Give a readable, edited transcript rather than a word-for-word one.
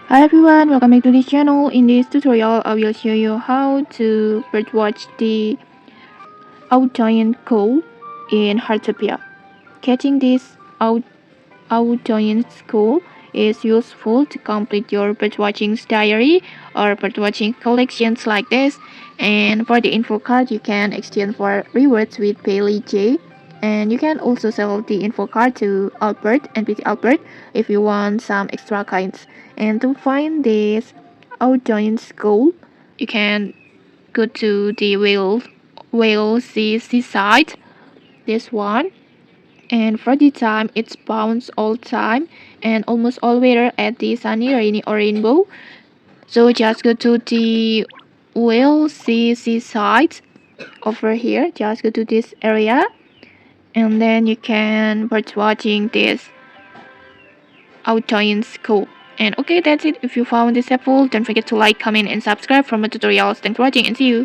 Hi everyone, welcome back to this channel. In this tutorial, I will show you how to birdwatch the Audouin gull in Heartopia. Catching this Audouin gull is useful to complete your birdwatching diary or birdwatching collections like this. And for the info card, you can exchange for rewards with Bailey J. And you can also sell the info card to Albert, NPC Albert, if you want some extra coins. And to find this Audouin gull, you can go to the Whale Sea Seaside, this one. And for the time, it's bounce all time and almost all weather at the sunny, rainy, or rainbow. So just go to the Whale Sea Seaside over here. Just go to this area, and then you can bird watching this Audouin school. And okay, that's it. If you found this helpful, don't forget to like, comment, and subscribe for more tutorials. Thanks for watching, and see you.